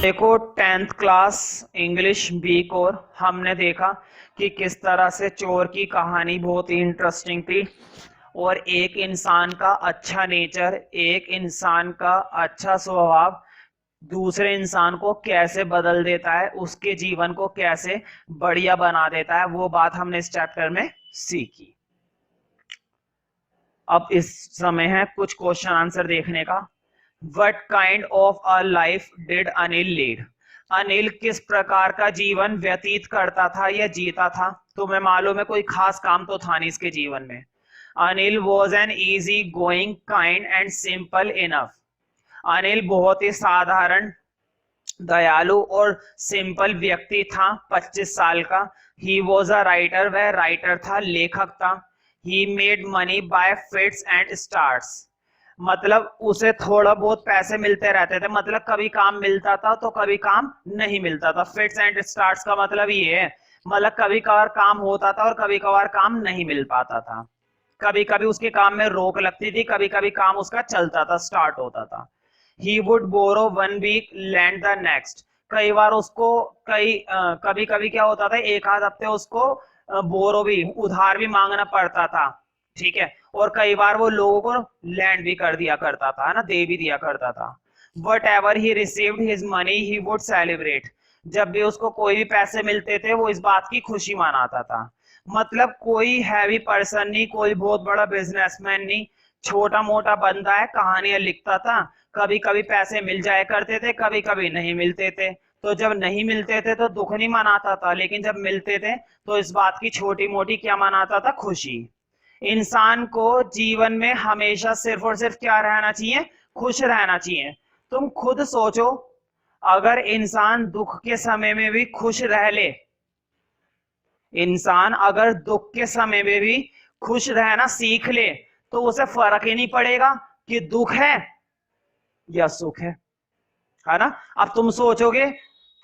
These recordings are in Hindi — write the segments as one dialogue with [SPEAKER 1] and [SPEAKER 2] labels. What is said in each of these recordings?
[SPEAKER 1] देखो 10th class English B core हमने देखा कि किस तरह से चोर की कहानी बहुत ही इंटरेस्टिंग थी और एक इंसान का अच्छा नेचर, एक इंसान का अच्छा स्वभाव दूसरे इंसान को कैसे बदल देता है, उसके जीवन को कैसे बढ़िया बना देता है, वो बात हमने इस चैप्टर में सीखी। अब इस समय है कुछ क्वेश्चन आंसर देखने का। What kind of a life did Anil lead? Anil किस प्रकार का जीवन व्यतीत करता था या जीता था? तुम्हें मालूम है कोई खास काम तो था नहीं इसके जीवन में। Anil was an easy going kind and simple enough. Anil बहुत ही साधारण, दयालु और सिंपल व्यक्ति था, 25 साल का। ही वॉज अ राइटर, वह राइटर था, लेखक था। He made money by fits and starts, मतलब उसे थोड़ा बहुत पैसे मिलते रहते थे, मतलब कभी काम मिलता था तो कभी काम नहीं मिलता था। फिट्स एंड स्टार्ट्स का मतलब ये है, मतलब कभी कभार काम होता था और कभी कभार काम नहीं मिल पाता था। कभी कभी उसके काम में रोक लगती थी, कभी कभी काम उसका चलता था, स्टार्ट होता था। He would borrow one week lend the next, कई बार उसको कभी कभी क्या होता था, एक आध हफ्ते उसको बोरो भी, उधार भी मांगना पड़ता था, ठीक है। और कई बार वो लोगों को लैंड भी कर दिया करता था, है ना, दे भी दिया करता था। What ever he received his money he would celebrate, जब भी उसको कोई भी पैसे मिलते थे वो इस बात की खुशी मनाता था। मतलब कोई हैवी पर्सन नहीं, कोई बहुत बड़ा बिजनेसमैन नहीं, छोटा मोटा बंदा है, कहानियां लिखता था। कभी कभी पैसे मिल जाया करते थे, कभी कभी नहीं मिलते थे। तो जब नहीं मिलते थे तो दुख नहीं मनाता था, लेकिन जब मिलते थे तो इस बात की छोटी मोटी क्या मनाता था, खुशी। इंसान को जीवन में हमेशा सिर्फ और सिर्फ क्या रहना चाहिए, खुश रहना चाहिए। तुम खुद सोचो, अगर इंसान दुख के समय में भी खुश रह ले, इंसान अगर दुख के समय में भी खुश रहना सीख ले, तो उसे फर्क ही नहीं पड़ेगा कि दुख है या सुख है ना। अब तुम सोचोगे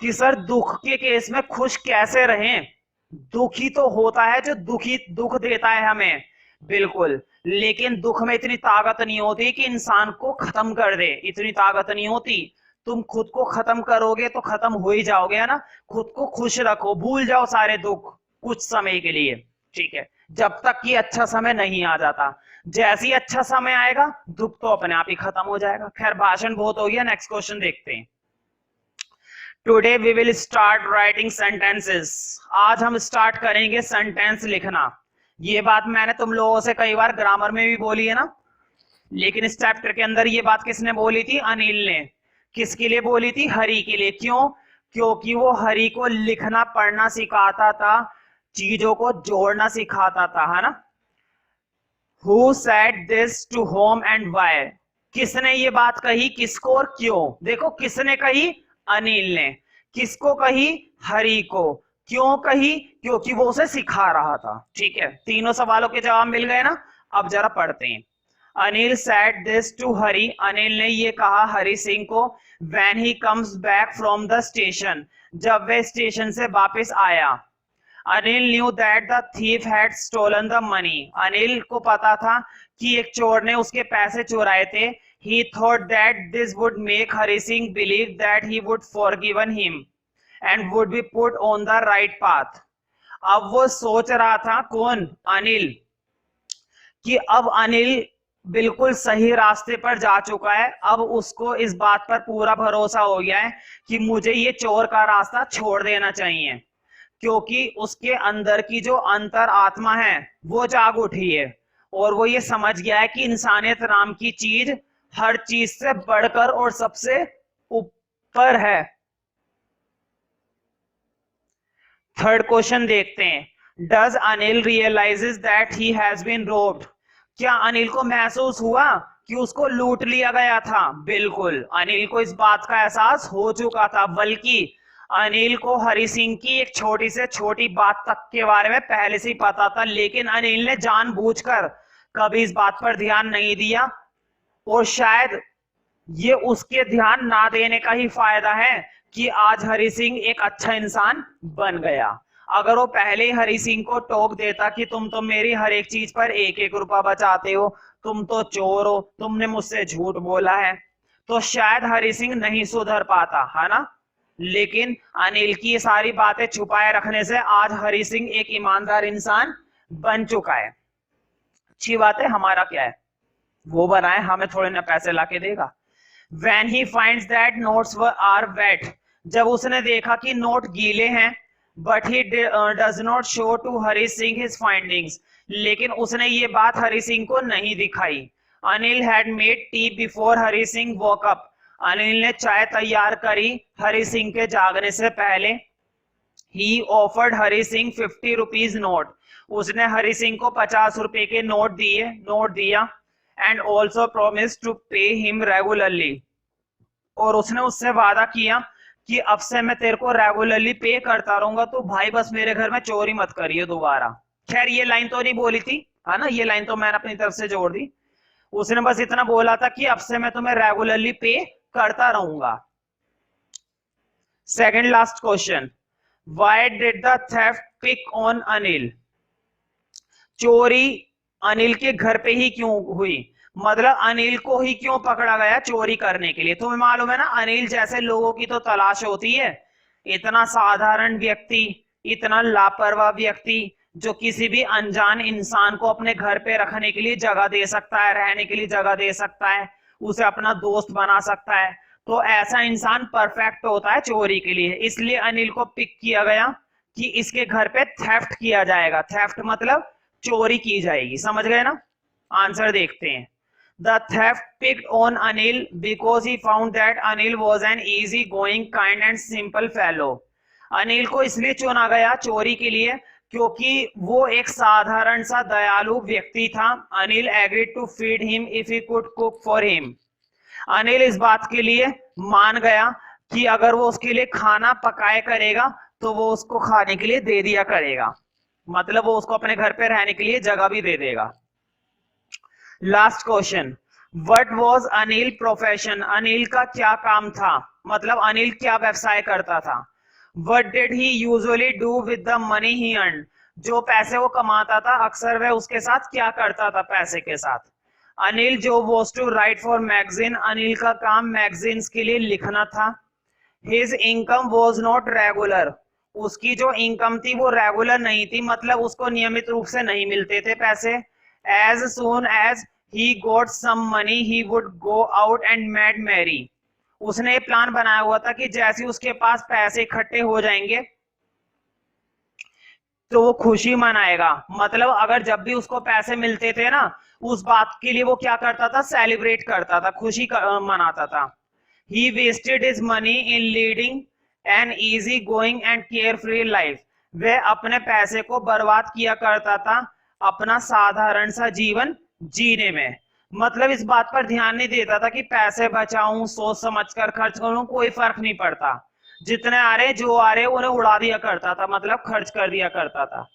[SPEAKER 1] कि सर दुख के केस में खुश कैसे रहें, दुखी तो होता है जो दुख देता है हमें, बिल्कुल, लेकिन दुख में इतनी ताकत नहीं होती कि इंसान को खत्म कर दे, इतनी ताकत नहीं होती। तुम खुद को खत्म करोगे तो खत्म हो ही जाओगे, है ना। खुद को खुश रखो, भूल जाओ सारे दुख कुछ समय के लिए, ठीक है, जब तक कि अच्छा समय नहीं आ जाता। जैसे ही अच्छा समय आएगा दुख तो अपने आप ही खत्म हो जाएगा। खैर भाषण बहुत हो गया, नेक्स्ट क्वेश्चन देखते हैं। Today we will start writing sentences, आज हम स्टार्ट करेंगे सेंटेंस लिखना। ये बात मैंने तुम लोगों से कई बार ग्रामर में भी बोली है ना, लेकिन इस चैप्टर के अंदर ये बात किसने बोली थी, अनिल ने। किसके लिए बोली थी, हरि के लिए। क्यों, क्योंकि वो हरि को लिखना पढ़ना सिखाता था, चीजों को जोड़ना सिखाता था, है ना। Who said this to whom and why, किसने ये बात कही, किसको और क्यों। देखो किसने कही, अनिल ने। किसको कही, हरि को। क्यों कही, क्योंकि वो उसे सिखा रहा था, ठीक है। तीनों सवालों के जवाब मिल गए ना। अब जरा पढ़ते हैं। Anil said this to Hari, Anil ने ये कहा हरि सिंह को, when he comes back from the station, जब वह स्टेशन से वापस आया। Anil knew that the thief had stolen the money, Anil को पता था कि एक चोर ने उसके पैसे चुराए थे। He thought that this would make Hari Singh believe that he would forgiven him and would be put on the right path, अब वो सोच रहा था, कौन, अनिल, कि अब अनिल बिल्कुल सही रास्ते पर जा चुका है। अब उसको इस बात पर पूरा भरोसा हो गया है कि मुझे ये चोर का रास्ता छोड़ देना चाहिए, क्योंकि उसके अंदर की जो अंतर आत्मा है वो जाग उठी है और वो ये समझ गया है कि इंसानियत नाम की चीज हर चीज से बढ़कर और सबसे ऊपर है। थर्ड क्वेश्चन देखते हैं। Does Anil realises that he has been robbed, क्या अनिल को महसूस हुआ कि उसको लूट लिया गया था। बिल्कुल, अनिल को इस बात का एहसास हो चुका था, बल्कि अनिल को हरि सिंह की एक छोटी से छोटी बात तक के बारे में पहले से ही पता था, लेकिन अनिल ने जानबूझकर कभी इस बात पर ध्यान नहीं दिया और शायद ये उसके ध्यान ना देने का ही फायदा है कि आज हरि सिंह एक अच्छा इंसान बन गया। अगर वो पहले ही हरि सिंह को टोक देता कि तुम तो मेरी हर एक चीज पर एक एक रुपया बचाते हो, तुम तो चोर हो, तुमने मुझसे झूठ बोला है, तो शायद हरि सिंह नहीं सुधर पाता, है ना। लेकिन अनिल की ये सारी बातें छुपाए रखने से आज हरि सिंह एक ईमानदार इंसान बन चुका है। अच्छी बात है, हमारा क्या है, वो बनाए, हमें थोड़े ना पैसे लाके देगा। When he finds that notes are wet, जब उसने देखा कि नोट गीले हैं, but he does not show to Hari Singh his findings, लेकिन उसने ये बात हरि सिंह को नहीं दिखाई। Anil had made tea before Hari Singh woke up, Anil ने चाय तैयार करी हरि सिंह के जागने से पहले। He offered Hari Singh 50 rupees note, उसने हरि सिंह को 50 रुपए के नोट दिया। And also promise to pay him regularly, और उसने उससे वादा किया कि अब से मैं तेरे को रेगुलरली पे करता रहूंगा, तो भाई बस मेरे घर में चोरी मत करिए दोबारा। खैर ये लाइन तो नहीं बोली थी, है ना, ये लाइन तो मैंने अपनी तरफ से जोड़ दी। उसने बस इतना बोला था कि अब से मैं तुम्हें रेगुलरली पे करता रहूंगा। Second last question, why did the theft pick on Anil, चोरी अनिल के घर पे ही क्यों हुई, मतलब अनिल को ही क्यों पकड़ा गया चोरी करने के लिए। तुम्हें मालूम है ना, अनिल जैसे लोगों की तो तलाश होती है, इतना साधारण व्यक्ति, इतना लापरवाह व्यक्ति जो किसी भी अनजान इंसान को अपने घर पे रखने के लिए जगह दे सकता है, रहने के लिए जगह दे सकता है, उसे अपना दोस्त बना सकता है, तो ऐसा इंसान परफेक्ट होता है चोरी के लिए। इसलिए अनिल को पिक किया गया कि इसके घर पे थेफ्ट किया जाएगा। थेफ्ट मतलब चोरी की जाएगी, समझ गए ना। आंसर देखते हैं। The theft picked on Anil because he found that Anil was an easy-going, kind and simple fellow. Anil को इसलिए चुना गया चोरी के लिए क्योंकि वो एक साधारण सा दयालु व्यक्ति था। Anil agreed to feed him if he could cook for him. Anil इस बात के लिए मान गया कि अगर वो उसके लिए खाना पकाए करेगा तो वो उसको खाने के लिए दे दिया करेगा, मतलब वो उसको अपने घर पे रहने के लिए जगह भी दे देगा। Last question, what was Anil profession, Anil का क्या काम था, मतलब अनिल क्या व्यवसाय करता था। What did he usually do with the money he earn, जो पैसे वो कमाता था अक्सर वह उसके साथ क्या करता था पैसे के साथ। अनिल जो was to write for magazine, Anil का काम मैगजीन्स के लिए लिखना था। His income was not regular, उसकी जो इनकम थी वो रेगुलर नहीं थी, मतलब उसको नियमित रूप से नहीं मिलते थे पैसे। As soon as he got some money, he would go out and mad marry. उसने प्लान बनाया हुआ था कि जैसे उसके पास पैसे इकट्ठे हो जाएंगे तो वो खुशी मनाएगा, मतलब अगर जब भी उसको पैसे मिलते थे ना, उस बात के लिए वो क्या करता था, सेलिब्रेट करता था, खुशी मनाता था। He wasted his money in leading an easy going and carefree life. वह अपने पैसे को बर्बाद किया करता था अपना साधारण सा जीवन जीने में, मतलब इस बात पर ध्यान नहीं देता था कि पैसे बचाऊं, सोच समझकर खर्च करूं, कोई फर्क नहीं पड़ता, जितने आ रहे जो आ रहे उन्हें उड़ा दिया करता था, मतलब खर्च कर दिया करता था।